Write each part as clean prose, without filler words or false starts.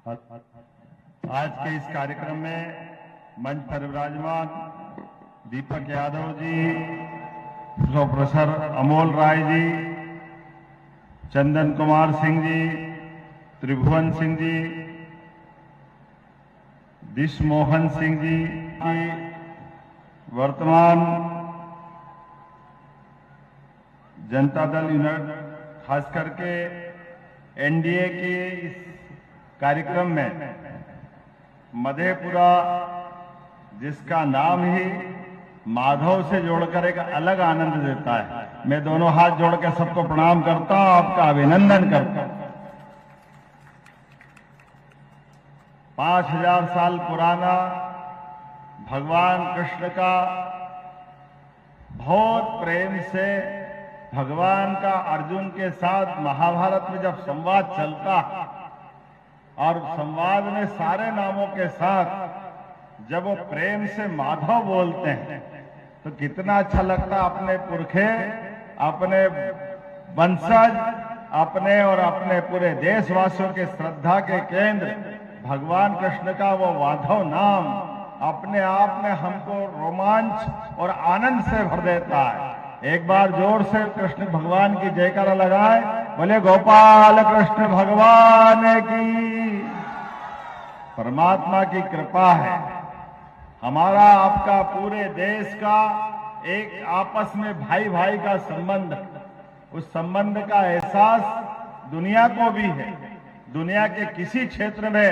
आज के इस कार्यक्रम में मंच पर विराजमान दीपक यादव जी, प्रोफेसर अमोल राय जी, चंदन कुमार सिंह जी, त्रिभुवन सिंह जी, दिश मोहन सिंह जी की वर्तमान जनता दल यूनाइटेड खास करके एनडीए के इस कार्यक्रम में मधेपुरा, जिसका नाम ही माधव से जोड़कर एक अलग आनंद देता है। मैं दोनों हाथ जोड़ के सबको प्रणाम करता हूं, आपका अभिनंदन करता हूं। 5000 साल पुराना भगवान कृष्ण का बहुत प्रेम से भगवान का अर्जुन के साथ महाभारत में जब संवाद चलता और संवाद में सारे नामों के साथ जब वो प्रेम से माधव बोलते हैं तो कितना अच्छा लगता। अपने पुरखे, अपने वंशज, अपने और अपने पूरे देशवासियों के श्रद्धा के केंद्र भगवान कृष्ण का वो माधव नाम अपने आप में हमको रोमांच और आनंद से भर देता है। एक बार जोर से कृष्ण भगवान की जयकारा लगाए, बोले गोपाल कृष्ण भगवान की। परमात्मा की कृपा है, हमारा आपका पूरे देश का एक आपस में भाई भाई का संबंध, उस संबंध का एहसास दुनिया को भी है। दुनिया के किसी क्षेत्र में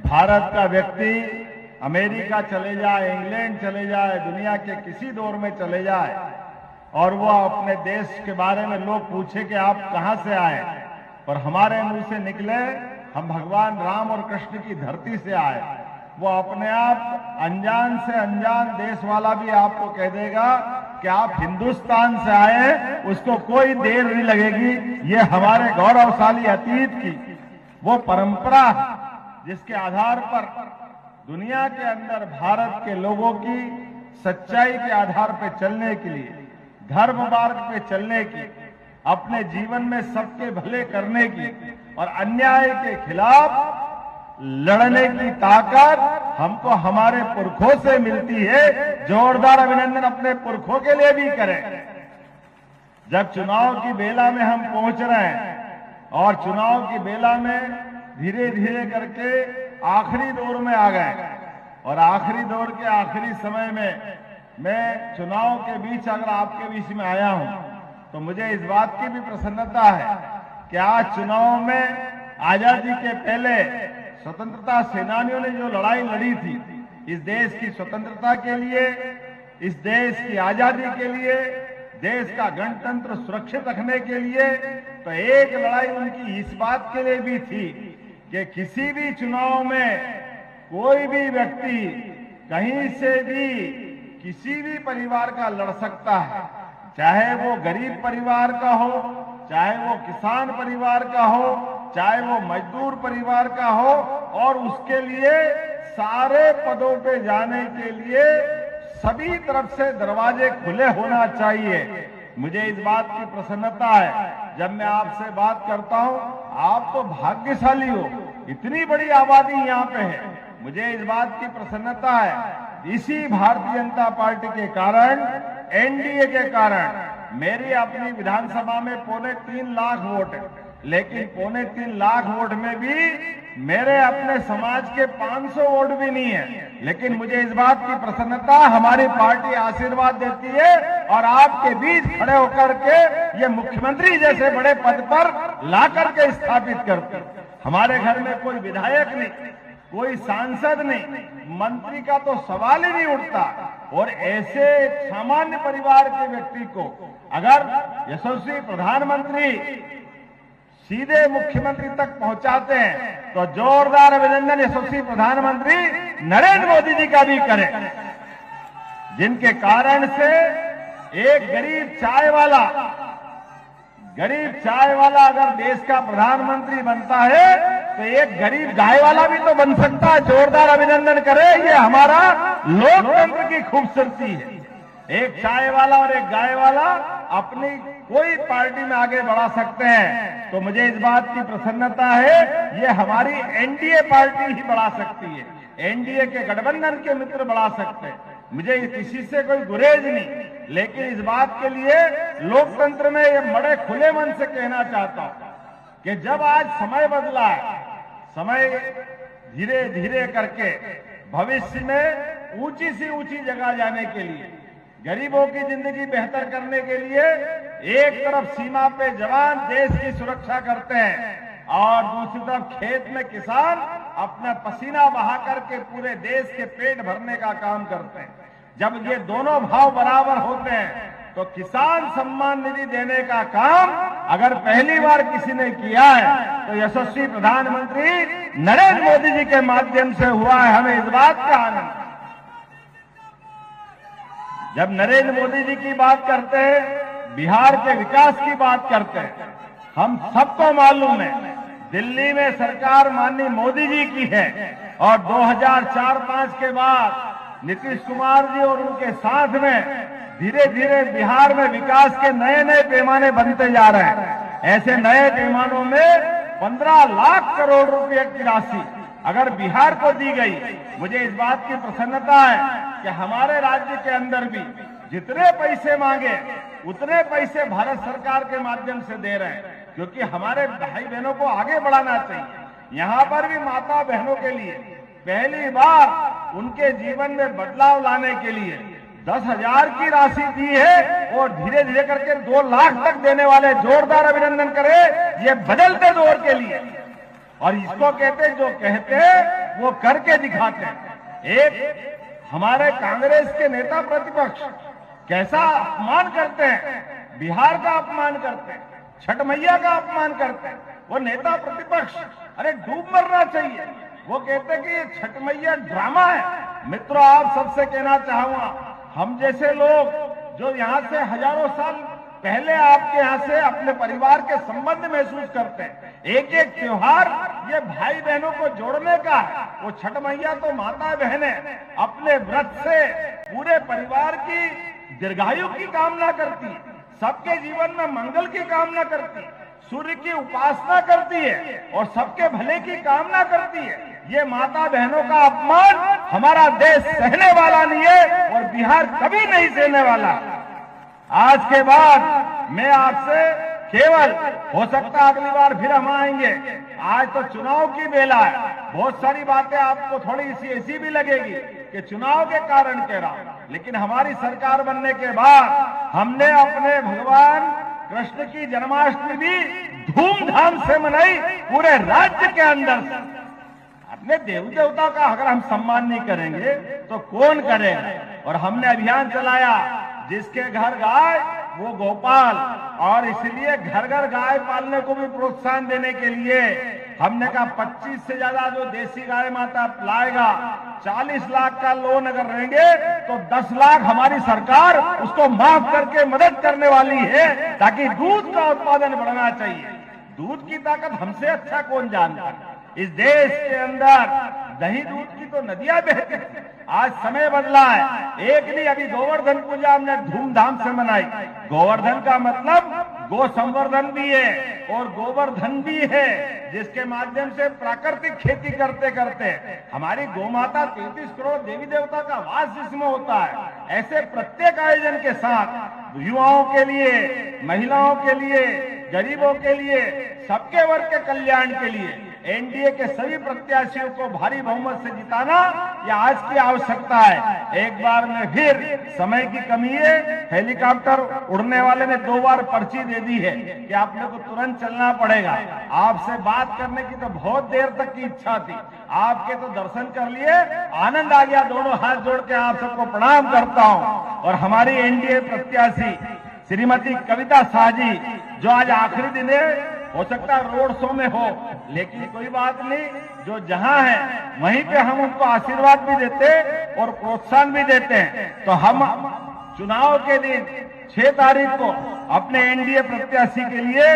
भारत का व्यक्ति अमेरिका चले जाए, इंग्लैंड चले जाए, दुनिया के किसी दौर में चले जाए और वो अपने देश के बारे में लोग पूछे कि आप कहां से आए, और हमारे मुंह से निकले हम भगवान राम और कृष्ण की धरती से आए, वो अपने आप अनजान से अनजान देश वाला भी आपको कह देगा कि आप हिंदुस्तान से आए, उसको कोई देर नहीं लगेगी। ये हमारे गौरवशाली अतीत की वो परंपरा है जिसके आधार पर दुनिया के अंदर भारत के लोगों की सच्चाई के आधार पर चलने के लिए, धर्म मार्ग पे चलने की, अपने जीवन में सबके भले करने की और अन्याय के खिलाफ लड़ने की ताकत हमको हमारे पुरखों से मिलती है। जोरदार अभिनंदन अपने पुरखों के लिए भी करें। जब चुनाव की बेला में हम पहुंच रहे हैं और चुनाव की बेला में धीरे धीरे करके आखिरी दौर में आ गए और आखिरी दौर के आखिरी समय में मैं चुनाव के बीच अगर आपके बीच में आया हूं तो मुझे इस बात की भी प्रसन्नता है कि आज चुनाव में आजादी के पहले स्वतंत्रता सेनानियों ने जो लड़ाई लड़ी थी इस देश की स्वतंत्रता के लिए, इस देश की आजादी के लिए, देश का गणतंत्र सुरक्षित रखने के लिए, तो एक लड़ाई उनकी इस बात के लिए भी थी कि किसी भी चुनाव में कोई भी व्यक्ति कहीं से भी किसी भी परिवार का लड़ सकता है, चाहे वो गरीब परिवार का हो, चाहे वो किसान परिवार का हो, चाहे वो मजदूर परिवार का हो, और उसके लिए सारे पदों पे जाने के लिए सभी तरफ से दरवाजे खुले होना चाहिए। मुझे इस बात की प्रसन्नता है जब मैं आपसे बात करता हूं, आप तो भाग्यशाली हो, इतनी बड़ी आबादी यहाँ पे है। मुझे इस बात की प्रसन्नता है, इसी भारतीय जनता पार्टी के कारण, एनडीए के कारण मेरी अपनी विधानसभा में 3.25 लाख वोट है, लेकिन 3.25 लाख वोट में भी मेरे अपने समाज के 500 वोट भी नहीं है। लेकिन मुझे इस बात की प्रसन्नता, हमारी पार्टी आशीर्वाद देती है और आपके बीच खड़े होकर के ये मुख्यमंत्री जैसे बड़े पद पर ला करके स्थापित करती। हमारे घर में कोई विधायक नहीं, कोई सांसद नहीं, मंत्री का तो सवाल ही नहीं उठता, और ऐसे सामान्य परिवार के व्यक्ति को अगर यशस्वी प्रधानमंत्री सीधे मुख्यमंत्री तक पहुंचाते हैं तो जोरदार अभिनंदन यशस्वी प्रधानमंत्री नरेंद्र मोदी जी का भी करें, जिनके कारण से एक गरीब चाय वाला अगर देश का प्रधानमंत्री बनता है तो एक गरीब गाय वाला भी तो बन सकता है। जोरदार अभिनंदन करें, ये हमारा लोकतंत्र की खूबसूरती है। एक चाय वाला और एक गाय वाला अपनी कोई पार्टी में आगे बढ़ा सकते हैं, तो मुझे इस बात की प्रसन्नता है, ये हमारी एनडीए पार्टी ही बढ़ा सकती है, एनडीए के गठबंधन के मित्र बढ़ा सकते हैं। मुझे किसी से कोई गुरेज नहीं, लेकिन इस बात के लिए लोकतंत्र में ये बड़े खुले मन से कहना चाहता हूं कि जब आज समय बदला है, समय धीरे धीरे करके भविष्य में ऊंची से ऊंची जगह जाने के लिए, गरीबों की जिंदगी बेहतर करने के लिए एक तरफ सीमा पे जवान देश की सुरक्षा करते हैं और दूसरी तरफ खेत में किसान अपना पसीना बहा करके पूरे देश के पेट भरने का काम करते हैं। जब ये दोनों भाव बराबर होते हैं तो किसान सम्मान निधि देने का काम अगर पहली बार किसी ने किया है तो यशस्वी प्रधानमंत्री नरेंद्र मोदी जी के माध्यम से हुआ है। हमें इस बात का आनंद। जब नरेंद्र मोदी जी की बात करते हैं, बिहार के विकास की बात करते हैं, हम सबको मालूम है दिल्ली में सरकार माननीय मोदी जी की है और 2004-05 के बाद नीतीश कुमार जी और उनके साथ में धीरे धीरे बिहार में विकास के नए नए पैमाने बनते जा रहे हैं। ऐसे नए पैमानों में 15 लाख करोड़ रुपए की राशि अगर बिहार को दी गई, मुझे इस बात की प्रसन्नता है कि हमारे राज्य के अंदर भी जितने पैसे मांगे उतने पैसे भारत सरकार के माध्यम से दे रहे हैं, क्योंकि हमारे भाई बहनों को आगे बढ़ाना चाहिए। यहाँ पर भी माता बहनों के लिए पहली बार उनके जीवन में बदलाव लाने के लिए 10,000 की राशि दी है और धीरे धीरे करके 2 लाख तक देने वाले जोरदार अभिनंदन करें ये बदलते दौर के लिए। और इसको कहते जो कहते वो करके दिखाते हैं। एक हमारे कांग्रेस के नेता प्रतिपक्ष कैसा अपमान करते हैं, बिहार का अपमान करते हैं, छठ मैया का अपमान करते हैं। वो नेता प्रतिपक्ष अरे डूब मरना चाहिए। वो कहते हैं कि ये छठ मैया ड्रामा है। मित्रों, आप सबसे कहना चाहूंगा, हम जैसे लोग जो यहाँ से हजारों साल पहले आपके यहाँ से अपने परिवार के संबंध महसूस करते हैं, एक एक त्योहार ये भाई बहनों को जोड़ने का है। वो छठ मैया तो माता बहनें अपने व्रत से पूरे परिवार की दीर्घायु की कामना करती, सबके जीवन में मंगल की कामना करती, सूर्य की उपासना करती है और सबके भले की कामना करती है। ये माता बहनों का अपमान हमारा देश सहने वाला नहीं है और बिहार कभी नहीं सहने वाला। आज के बाद मैं आपसे केवल, हो सकता अगली बार फिर हम आएंगे, आज तो चुनाव की बेला है, बहुत सारी बातें आपको थोड़ी सी ऐसी भी लगेगी कि चुनाव के कारण कह रहा हूं, लेकिन हमारी सरकार बनने के बाद हमने अपने भगवान कृष्ण की जन्माष्टमी भी धूमधाम से मनाई पूरे राज्य के अंदर से। अपने देव देवता का अगर हम सम्मान नहीं करेंगे तो कौन करेगा। और हमने अभियान चलाया जिसके घर गाय वो गोपाल, और इसलिए घर घर गाय पालने को भी प्रोत्साहन देने के लिए हमने कहा 25 से ज्यादा जो देसी गाय माता लाएगा 40 लाख का लोन अगर रहेंगे तो 10 लाख हमारी सरकार उसको माफ करके मदद करने वाली है, ताकि दूध का उत्पादन बढ़ना चाहिए। दूध की ताकत हमसे अच्छा कौन जानता है। इस देश के अंदर दही दूध की तो नदियां बहती हैं। आज समय बदला है। एक नहीं, अभी गोवर्धन पूजा हमने धूमधाम से मनाई। गोवर्धन का मतलब गो संवर्धन भी है और गोवर्धन भी है, जिसके माध्यम से प्राकृतिक खेती करते करते हमारी गौ माता 33 करोड़ देवी देवता का वास जिसमें होता है। ऐसे प्रत्येक आयोजन के साथ युवाओं के लिए, महिलाओं के लिए, गरीबों के लिए, सबके वर्ग के कल्याण के लिए एनडीए के सभी प्रत्याशियों को भारी बहुमत से जिताना यह आज की आवश्यकता है। एक बार में फिर समय की कमी है, हेलीकॉप्टर उड़ने वाले ने 2 बार पर्ची दे दी है कि आप लोग को तुरंत चलना पड़ेगा। आपसे बात करने की तो बहुत देर तक की इच्छा थी, आपके तो दर्शन कर लिए, आनंद आ गया। दोनों हाथ जोड़ के आप सबको प्रणाम करता हूं। और हमारी एनडीए प्रत्याशी श्रीमती कविता शाह जी, जो आज आखिरी दिन है, हो सकता है रोड शो में हो, लेकिन कोई बात नहीं, जो जहां है वहीं पे हम उनको आशीर्वाद भी देते और प्रोत्साहन भी देते हैं। तो हम चुनाव के दिन 6 तारीख को अपने एनडीए प्रत्याशी के लिए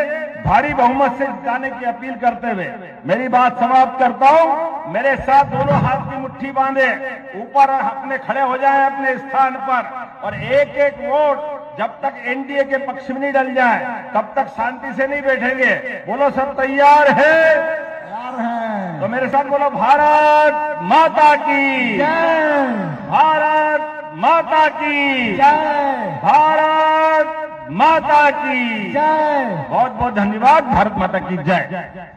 भारी बहुमत से जिताने की अपील करते हुए मेरी बात समाप्त करता हूं। मेरे साथ दोनों हाथ की मुट्ठी बांधे, ऊपर अपने खड़े हो जाएं अपने स्थान पर और एक एक वोट जब तक एनडीए के पक्ष में नहीं डल जाए तब तक शांति से नहीं बैठेंगे। बोलो सब तैयार है? तैयार हैं। तो मेरे साथ बोलो भारत माता की जय, भारत माता की जय, भारत माता की जय। बहुत बहुत धन्यवाद। भारत माता की जय।